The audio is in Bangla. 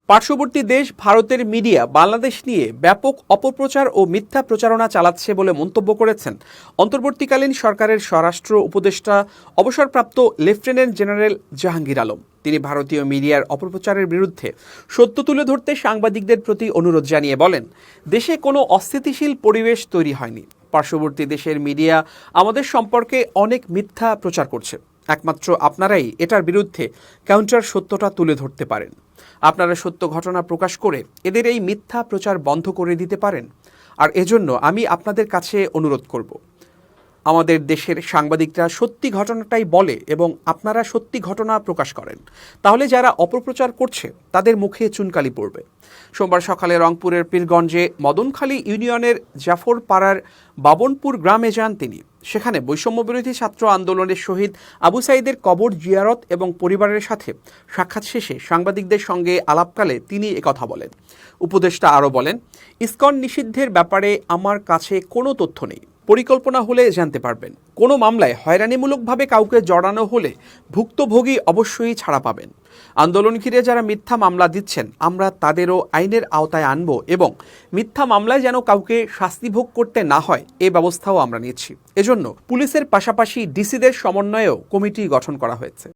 পার্শ্ববর্তী দেশ ভারতের মিডিয়া বাংলাদেশ নিয়ে ব্যাপক অপপ্রচার ও মিথ্যা প্রচারণা চালাচ্ছে বলে মন্তব্য করেছেন অন্তর্বর্তীকালীন সরকারের স্বরাষ্ট্র উপদেষ্টা অবসরপ্রাপ্ত লেফটেন্যান্ট জেনারেল জাহাঙ্গীর আলম। তিনি ভারতীয় মিডিয়ার অপপ্রচারের বিরুদ্ধে সত্য তুলে ধরতে সাংবাদিকদের প্রতি অনুরোধ জানিয়ে বলেন, দেশে কোনো অস্থিতিশীল পরিবেশ তৈরি হয়নি। পার্শ্ববর্তী দেশের মিডিয়া আমাদের সম্পর্কে অনেক মিথ্যা প্রচার করছে। একমাত্র আপনারাই এটার বিরুদ্ধে কাউন্টার সত্যটা তুলে ধরতে পারেন। আপনারা সত্য ঘটনা প্রকাশ করে এদের এই মিথ্যা প্রচার বন্ধ করে দিতে পারেন। আর এজন্য আমি আপনাদের কাছে অনুরোধ করব, আমাদের দেশের সাংবাদিকরা সত্যি ঘটনাটাই বলে এবং আপনারা সত্যি ঘটনা প্রকাশ করেন। তাহলে যারা অপপ্রচার করছে তাদের মুখে চুনকালি পড়বে। সোমবার সকালে রংপুরের পীরগঞ্জে মদনখালী ইউনিয়নের জাফরপাড়ার বাবনপুর গ্রামে যান তিনি। সেখানে বৈষম্যবিরোধী ছাত্র আন্দোলনের শহীদ আবু সাঈদের কবর জিয়ারত এবং পরিবারের সাথে সাক্ষাৎ শেষে সাংবাদিকদের সঙ্গে আলাপকালে তিনি একথা বলেন। উপদেষ্টা আরও বলেন, ইসকন নিষিদ্ধের ব্যাপারে আমার কাছে কোনো তথ্য নেই। পরিকল্পনা হলে জানতে পারবেন। কোনো মামলায় হয়রানিমূলকভাবে কাউকে জড়ানো হলে ভুক্তভোগী অবশ্যই ছাড়া পাবেন। আন্দোলন ঘিরে যারা মিথ্যা মামলা দিচ্ছেন আমরা তাদেরও আইনের আওতায় আনব এবং মিথ্যা মামলায় যেন কাউকে শাস্তি ভোগ করতে না হয় এ ব্যবস্থাও আমরা নিচ্ছি। এজন্য পুলিশের পাশাপাশি ডিসিদের সমন্বয়েও কমিটি গঠন করা হয়েছে।